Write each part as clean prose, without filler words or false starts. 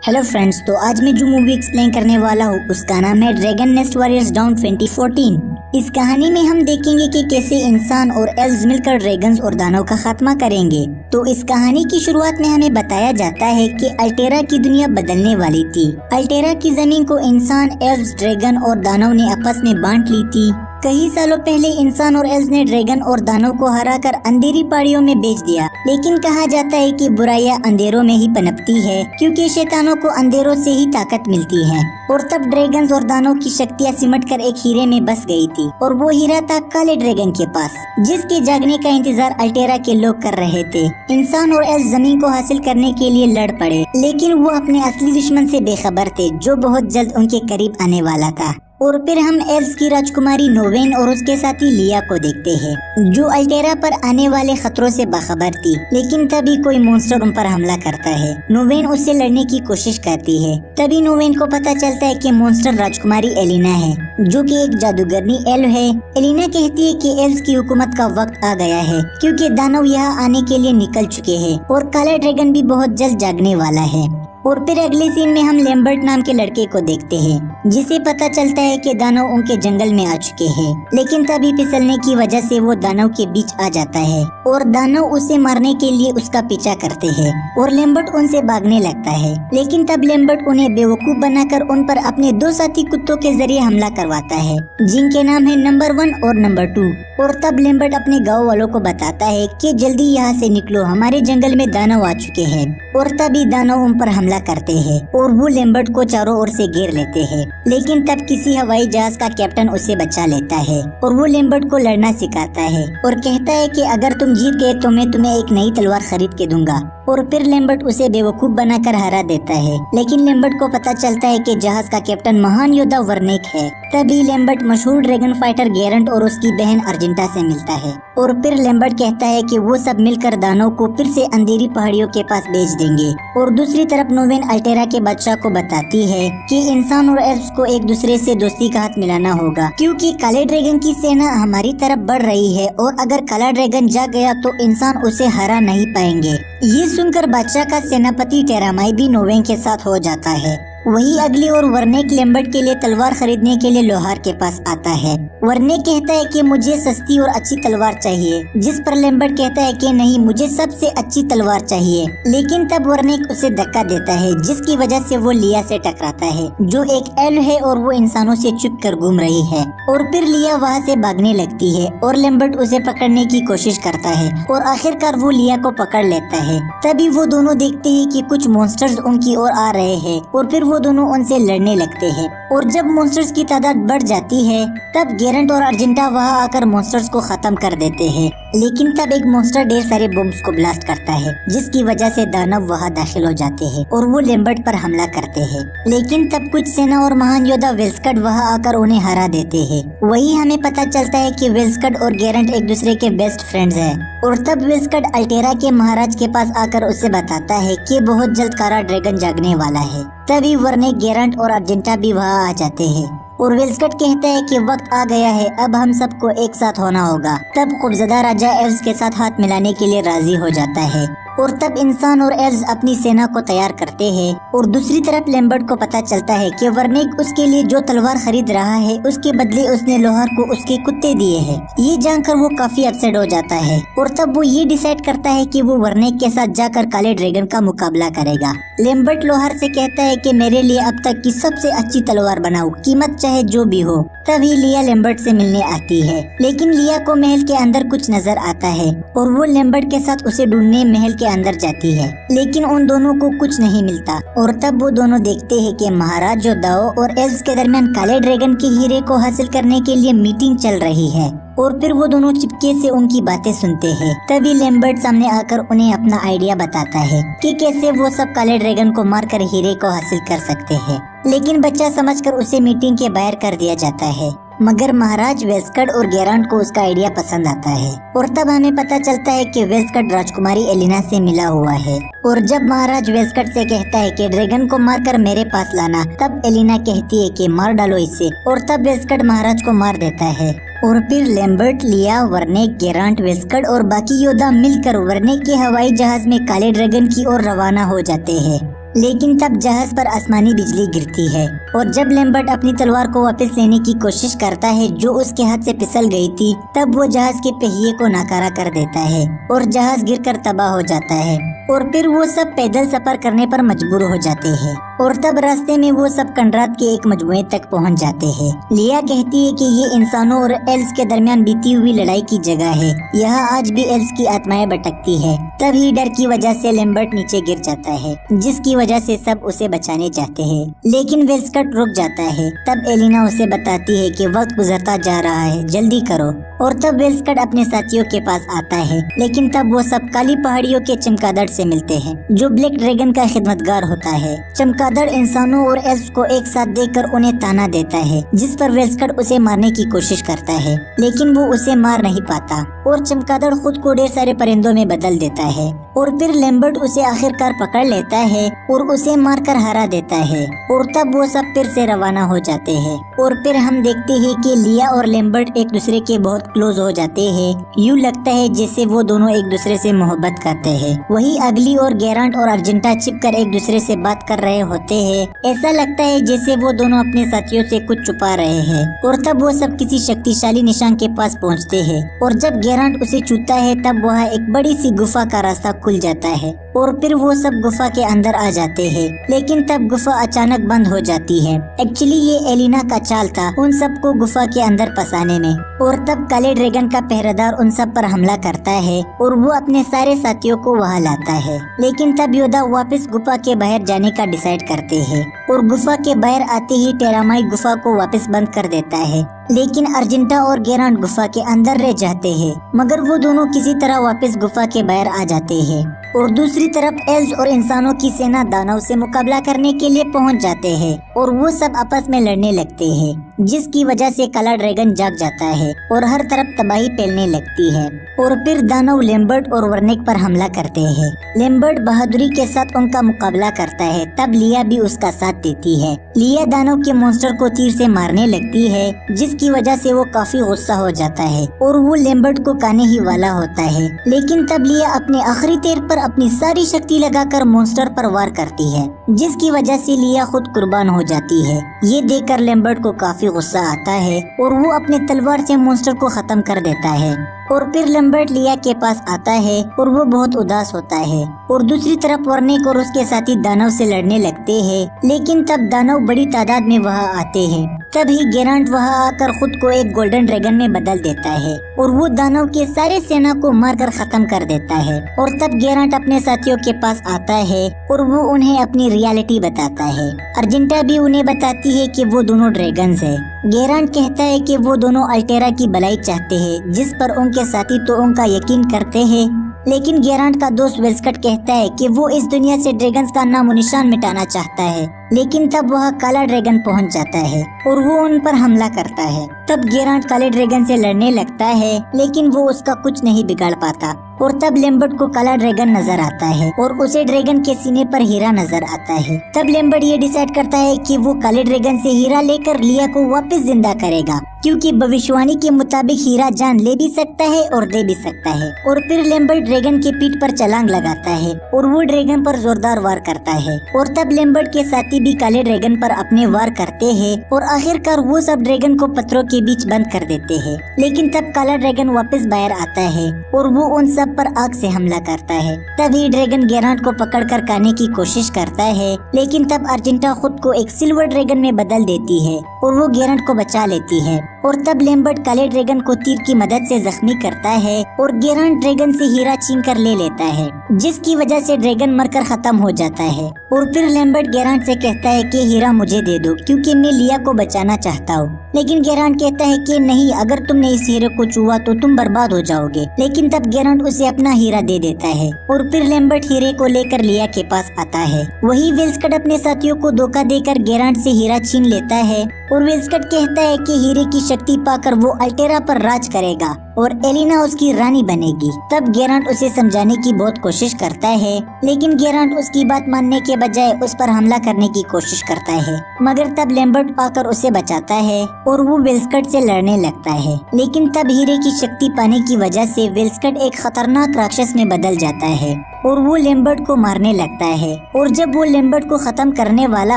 Hello friends, तो आज मैं जो मूवी एक्सप्लेन करने वाला हूँ उसका नाम है ड्रैगन नेस्ट वॉरियर्स डाउन 2014। इस कहानी में हम देखेंगे कि कैसे इंसान और एल्व्स मिलकर ड्रैगन्स और दानव का खात्मा करेंगे। तो इस कहानी की शुरुआत में हमें बताया जाता है कि अल्टेरा की दुनिया बदलने वाली थी। अल्टेरा की जमीन को इंसान, एल्व्स, ड्रैगन और दानव ने आपस में बांट ली थी। कई सालों पहले इंसान और एल्व्स ने ड्रैगन और दानव को हराकर अंधेरी पहाड़ियों में बेच दिया, लेकिन कहा जाता है कि बुराइयां अंधेरों में ही पनपती है, क्योंकि शैतानों को अंधेरों से ही ताकत मिलती है। और तब ड्रैगन्स और दानव की शक्तियां सिमटकर एक हीरे में बस गई थी, और वो हीरा था काले ड्रैगन के पास, जिसके जागने का इंतजार अल्टेरा के लोग कर रहे थे। इंसान और एल्व्स जमीन को हासिल करने के लिए लड़ पड़े, लेकिन वो अपने असली दुश्मन से बेखबर थे, जो बहुत जल्द उनके करीब आने वाला था। और फिर हम एल्व्स की राजकुमारी नोवेन और उसके साथी लिया को देखते हैं, जो अल्टेरा पर आने वाले खतरों से बाखबर थी। लेकिन तभी कोई मॉन्स्टर उन पर हमला करता है। नोवेन उससे लड़ने की कोशिश करती है। तभी नोवेन को पता चलता है कि मॉन्स्टर राजकुमारी एलिना है, जो कि एक जादूगरनी एल्व है। एलिना कहती है कि एल्व्स की हुकूमत का वक्त आ गया है, क्योंकि दानव यहाँ आने के लिए निकल चुके हैं और काला ड्रैगन भी बहुत जल्द जागने वाला है। और फिर अगले सीन में हम लैम्बर्ट नाम के लड़के को देखते हैं, जिसे पता चलता है कि दानव उनके जंगल में आ चुके हैं। लेकिन तभी फिसलने की वजह से वो दानव के बीच आ जाता है और दानव उसे मारने के लिए उसका पीछा करते हैं और लैम्बर्ट उनसे भागने लगता है। लेकिन तब लैम्बर्ट उन्हें बेवकूफ बनाकर उन पर अपने दो साथी कुत्तों के जरिए हमला करवाता है, जिनके नाम है नंबर 1 और नंबर 2। और तब लैम्बर्ट अपने गाँव वालों को बताता है कि जल्दी यहाँ से निकलो, हमारे जंगल में दानव आ चुके हैं। और तभी दानव उन पर हमला करते हैं और वो लैम्बर्ट को चारों ओर से घेर लेते हैं। लेकिन तब किसी हवाई जहाज का कैप्टन उसे बचा लेता है और वो लैम्बर्ट को लड़ना सिखाता है और कहता है कि अगर तुम जीत गए तो मैं तुम्हें एक नई तलवार खरीद के दूंगा। और फिर लैम्बर्ट उसे बेवकूफ बनाकर हरा देता है। लेकिन लैम्बर्ट को पता चलता है कि जहाज का कैप्टन महान योद्धा वर्नेक है। तभी लैम्बर्ट मशहूर ड्रैगन फाइटर गेरंट और उसकी बहन अर्जेंटा से मिलता है। और फिर लैम्बर्ट कहता है कि वो सब मिलकर दानव को फिर से अंधेरी पहाड़ियों के पास भेज देंगे। और दूसरी तरफ नोवेन अल्टेरा के बादशाह को बताती है कि इंसान और एल्व्स को एक दूसरे से दोस्ती का हाथ मिलाना होगा, क्योंकि काले ड्रैगन की सेना हमारी तरफ बढ़ रही है और अगर काला ड्रैगन जाग गया तो इंसान उसे हरा नहीं पाएंगे। ये सुनकर बादशाह का सेनापति टेरामाई भी नोवेन के साथ हो जाता है। वही अगली ओर वर्नेक लैम्बर्ट के लिए तलवार खरीदने के लिए लोहार के पास आता है। वर्नेक कहता है कि मुझे सस्ती और अच्छी तलवार चाहिए, जिस पर लैम्बर्ट कहता है कि नहीं, मुझे सबसे अच्छी तलवार चाहिए। लेकिन तब वर्नेक उसे धक्का देता है, जिसकी वजह से वो लिया से टकराता है, जो एक एल्व है और वो इंसानों से छुप कर घूम रही है। और फिर लिया वहाँ से भागने लगती है और लैम्बर्ट उसे पकड़ने की कोशिश करता है और आखिरकार वो लिया को पकड़ लेता है। तभी वो दोनों देखते हैं कि कुछ मॉन्स्टर्स उनकी ओर आ रहे हैं और फिर वो दोनों उनसे लड़ने लगते हैं। और जब मॉन्स्टर्स की तादाद बढ़ जाती है तब गेरंट और अर्जेंटा वहां आकर मॉन्स्टर्स को खत्म कर देते हैं। लेकिन तब एक मॉन्स्टर ढेर सारे बॉम्ब्स को ब्लास्ट करता है, जिसकी वजह से दानव वहां दाखिल हो जाते हैं और वो लैम्बर्ट पर हमला करते हैं। लेकिन तब कुछ सेना और महान योद्धा वेल्स्कट वहां आकर उन्हें हरा देते हैं। वही हमें पता चलता है कि वेल्स्कट और गेरंट एक दूसरे के बेस्ट फ्रेंड्स हैं। और तब वेल्स्कट अल्टेरा के महाराज के पास आकर उसे बताता है कि बहुत जल्द काला ड्रैगन जागने वाला है। तभी वर्नेक, गेरंट और अर्जेंटा भी वहां आ जाते हैं और वेल्स्कट कहता है कि वक्त आ गया है, अब हम सबको एक साथ होना होगा। तब खौफजदा राजा एल्व्स के साथ हाथ मिलाने के लिए राजी हो जाता है। और तब इंसान और एल्व्स अपनी सेना को तैयार करते हैं। और दूसरी तरफ लैम्बर्ट को पता चलता है कि वर्नेक उसके लिए जो तलवार खरीद रहा है उसके बदले उसने लोहार को उसके कुत्ते दिए हैं। ये जानकर वो काफी अपसेट हो जाता है और तब वो ये डिसाइड करता है कि वो वर्नेक के साथ जाकर काले ड्रैगन का मुकाबला करेगा। लैम्बर्ट लोहार से कहता है कि मेरे लिए अब तक की सबसे अच्छी तलवार बनाओ, कीमत चाहे जो भी हो। तभी लिया लैम्बर्ट से मिलने आती है, लेकिन लिया को महल के अंदर कुछ नजर आता है और वो लैम्बर्ट के साथ उसे ढूंढने महल के अंदर जाती है। लेकिन उन दोनों को कुछ नहीं मिलता और तब वो दोनों देखते हैं कि महाराज योद्धाओं और एल्व्स के दरमियान काले ड्रैगन के हीरे को हासिल करने के लिए मीटिंग चल रही है। और फिर वो दोनों चिपके से उनकी बातें सुनते हैं। तभी लैम्बर्ट सामने आकर उन्हें अपना आइडिया बताता है कि कैसे वो सब काले ड्रैगन को मारकर हीरे को हासिल कर सकते हैं। लेकिन बच्चा समझकर उसे मीटिंग के बाहर कर दिया जाता है। मगर महाराज वेल्स्कट और गेरांट को उसका आइडिया पसंद आता है। और तब हमें पता चलता है कि वेल्स्कट राजकुमारी एलिना से मिला हुआ है। और जब महाराज वेल्स्कट से कहता है कि ड्रैगन को मारकर मेरे पास लाना, तब एलिना कहती है कि मार डालो इसे। और तब वेल्स्कट महाराज को मार देता है। और फिर लैम्बर्ट, लिया, वर्नेक, गेरांट, वेल्स्कट और बाकी योद्धा मिलकर वर्नेक के हवाई जहाज में काले ड्रैगन की ओर रवाना हो जाते हैं। लेकिन तब जहाज पर आसमानी बिजली गिरती है और जब लैम्बर्ट अपनी तलवार को वापस लेने की कोशिश करता है जो उसके हाथ से फिसल गई थी, तब वो जहाज के पहिए को नाकारा कर देता है और जहाज गिरकर तबाह हो जाता है और फिर वो सब पैदल सफर करने पर मजबूर हो जाते हैं और तब रास्ते में वो सब कंडरात के एक मजमुए तक पहुंच जाते हैं। लिया कहती है कि ये इंसानों और एल्स के दरमियान बीती हुई लड़ाई की जगह है, यहाँ आज भी एल्स की आत्माएं भटकती है। तभी डर की वजह से लैम्बर्ट नीचे गिर जाता है, जिसकी वजह से सब उसे बचाने जाते हैं, लेकिन वेल्स्कट रुक जाता है। तब एलिना उसे बताती है कि वक्त गुजरता जा रहा है, जल्दी करो। और तब वेल्स्कट अपने साथियों के पास आता है, लेकिन तब वो सब काली पहाड़ियों के चमगादड़ से मिलते हैं, जो ब्लैक ड्रैगन का खिदमतगार होता है। चमगादड़ इंसानों और एल्फ्स को एक साथ देखकर उन्हें ताना देता है, जिस पर वेल्स्कट उसे मारने की कोशिश करता है, लेकिन वो उसे मार नहीं पाता और चमगादड़ खुद को ढेर सारे परिंदों में बदल देता है और फिर लैम्बर्ट उसे आखिरकार पकड़ लेता है और उसे मारकर हरा देता है और तब वो सब फिर से रवाना हो जाते हैं। और फिर हम देखते हैं कि लिया और लैम्बर्ट एक दूसरे के बहुत क्लोज हो जाते हैं। यूँ लगता है जैसे वो दोनों एक दूसरे से मोहब्बत करते हैं। वही अगली और गेरांट और अर्जेंटा छिपकर एक दूसरे से बात कर रहे होते हैं। ऐसा लगता है जैसे वो दोनों अपने साथियों से कुछ छुपा रहे हैं। और तब वो सब किसी शक्तिशाली निशान के पास पहुँचते हैं और जब गेरांट उसे छूता है तब वहाँ एक बड़ी सी गुफा का रास्ता खुल जाता है और फिर वो सब गुफा के अंदर आ जाते हैं। लेकिन तब गुफा अचानक बंद हो जाती है। एक्चुअली ये एलिना का चाल था उन सबको गुफा के अंदर फंसाने में। और तब काले ड्रैगन का पहरेदार उन सब पर हमला करता है और वो अपने सारे साथियों को वहाँ लाता है। लेकिन तब योदा वापस गुफा के बाहर जाने का डिसाइड करते हैं और गुफा के बाहर आते ही टेरामाइट गुफा को वापस बंद कर देता है। लेकिन अर्जेंटा और गेरांट गुफा के अंदर रह जाते हैं, मगर वो दोनों किसी तरह वापस गुफा के बाहर आ जाते हैं। और दूसरी तरफ एल्स और इंसानों की सेना दानव से मुकाबला करने के लिए पहुंच जाते हैं और वो सब आपस में लड़ने लगते हैं, जिसकी वजह से काला ड्रैगन जाग जाता है और हर तरफ तबाही फैलने लगती है। और फिर दानव लैम्बर्ट और वर्निक पर हमला करते हैं। लैम्बर्ट बहादुरी के साथ उनका मुकाबला करता है, तब लिया भी उसका साथ देती है। लिया दानव के मॉन्स्टर को तीर से मारने लगती है, जिसकी वजह से वो काफी गुस्सा हो जाता है और वो लैम्बर्ट को खाने ही वाला होता है। लेकिन तब लिया अपने आखिरी तीर पर अपनी सारी शक्ति लगाकर मॉन्स्टर पर वार करती है, जिसकी वजह से लिया खुद कुर्बान हो जाती है। ये देखकर लैम्बर्ट को काफी गुस्सा आता है और वो अपने तलवार से मॉन्स्टर को खत्म कर देता है। और फिर लैम्बर्ट लिया के पास आता है और वो बहुत उदास होता है। और दूसरी तरफ वर्निक और उसके साथी दानव से लड़ने लगते हैं, लेकिन तब दानव बड़ी तादाद में वहाँ आते हैं। तभी गेरांट वहाँ आकर खुद को एक गोल्डन ड्रैगन में बदल देता है और वो दानव के सारे सेना को मारकर खत्म कर देता है। और तब गेरांट अपने साथियों के पास आता है और वो उन्हें अपनी रियलिटी बताता है। अर्जेंटा भी उन्हें बताती है कि वो दोनों ड्रैगन्स है। गेरांट कहता है कि वो दोनों अल्टेरा की भलाई चाहते हैं, जिस पर उनके साथी तो उनका यकीन करते हैं। लेकिन गेरांट का दोस्त वेल्स्कट कहता है कि वो इस दुनिया से ड्रैगन्स का नामो निशान मिटाना चाहता है। लेकिन तब वह काला ड्रैगन पहुंच जाता है और वो उन पर हमला करता है। तब गेरांट काले ड्रैगन से लड़ने लगता है, लेकिन वो उसका कुछ नहीं बिगाड़ पाता। और तब लैम्बर्ट को काला ड्रैगन नजर आता है और उसे ड्रैगन के सीने पर हीरा नजर आता है। तब लैम्बर्ट ये डिसाइड करता है कि वो काले ड्रैगन से हीरा लेकर लिया को वापस जिंदा करेगा, क्योंकि भविष्यवाणी के मुताबिक हीरा जान ले भी सकता है और दे भी सकता है। और फिर लैम्बर्ट ड्रैगन के पीठ पर छलांग लगाता है और वो ड्रैगन पर जोरदार वार करता है। और तब लैम्बर्ट के साथी भी काले ड्रैगन पर अपने वार करते हैं और आखिरकार वो सब ड्रैगन को पत्थरों के बीच बंद कर देते हैं। लेकिन तब काला ड्रैगन वापस बाहर आता है और वो उन सब पर आग से हमला करता है। तभी ड्रैगन गेरांट को पकड़कर खाने की कोशिश करता है, लेकिन तब अर्जेंटा खुद को एक सिल्वर ड्रैगन में बदल देती है और वो गेरांट को बचा लेती है। और तब लैम्बर्ट काले ड्रैगन को तीर की मदद से जख्मी करता है और गेरांट ड्रैगन से हीरा छीन कर ले लेता है, जिसकी वजह से ड्रैगन मरकर खत्म हो जाता है। और फिर लैम्बर्ट गेरांट से कहता है कि हीरा मुझे दे दो, क्योंकि मैं लिया को बचाना चाहता हूँ। लेकिन गेरांट कहता है कि नहीं, अगर तुमने इस हीरे को छुआ तो तुम बर्बाद हो जाओगे। लेकिन तब गेरांट उसे अपना हीरा दे देता है और फिर लैम्बर्ट हीरे को लेकर लिया के पास आता है। वही वेल्स्कट अपने साथियों को धोखा देकर गेरांट से हीरा छीन लेता है और वेल्स्कट कहता है कि हीरे की शक्ति पाकर वो अल्टेरा पर राज करेगा और एलिना उसकी रानी बनेगी। तब गेरांट उसे समझाने की बहुत कोशिश करता है, लेकिन गेरांट उसकी बात मानने के बजाय उस पर हमला करने की कोशिश करता है। मगर तब लैम्बर्ट आकर उसे बचाता है और वो वेल्स्कट से लड़ने लगता है। लेकिन तब हीरे की शक्ति पाने की वजह से वेल्स्कट एक खतरनाक राक्षस में बदल जाता है और वो लैम्बर्ट को मारने लगता है। और जब वो लैम्बर्ट को खत्म करने वाला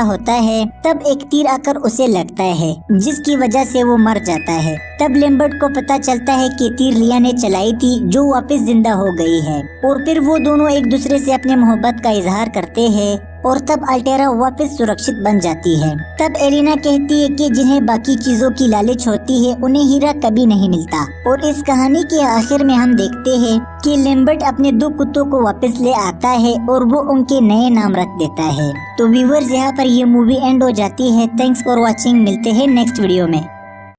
होता है तब एक तीर आकर उसे लगता है, जिसकी वजह से वो मर जाता है। तब लैम्बर्ट को पता चलता है कि तीर लिया ने चलाई थी, जो वापस जिंदा हो गई है। और फिर वो दोनों एक दूसरे से अपने मोहब्बत का इजहार करते हैं और तब अल्टेरा वापस सुरक्षित बन जाती है। तब एलिना कहती है कि जिन्हें बाकी चीजों की लालच होती है उन्हें हीरा कभी नहीं मिलता। और इस कहानी के आखिर में हम देखते हैं कि लैम्बर्ट अपने 2 कुत्तों को वापस ले आता है और वो उनके नए नाम रख देता है। तो व्यूअर्स, यहाँ पर ये मूवी एंड हो जाती है। Thanks for watching. मिलते हैं नेक्स्ट वीडियो में।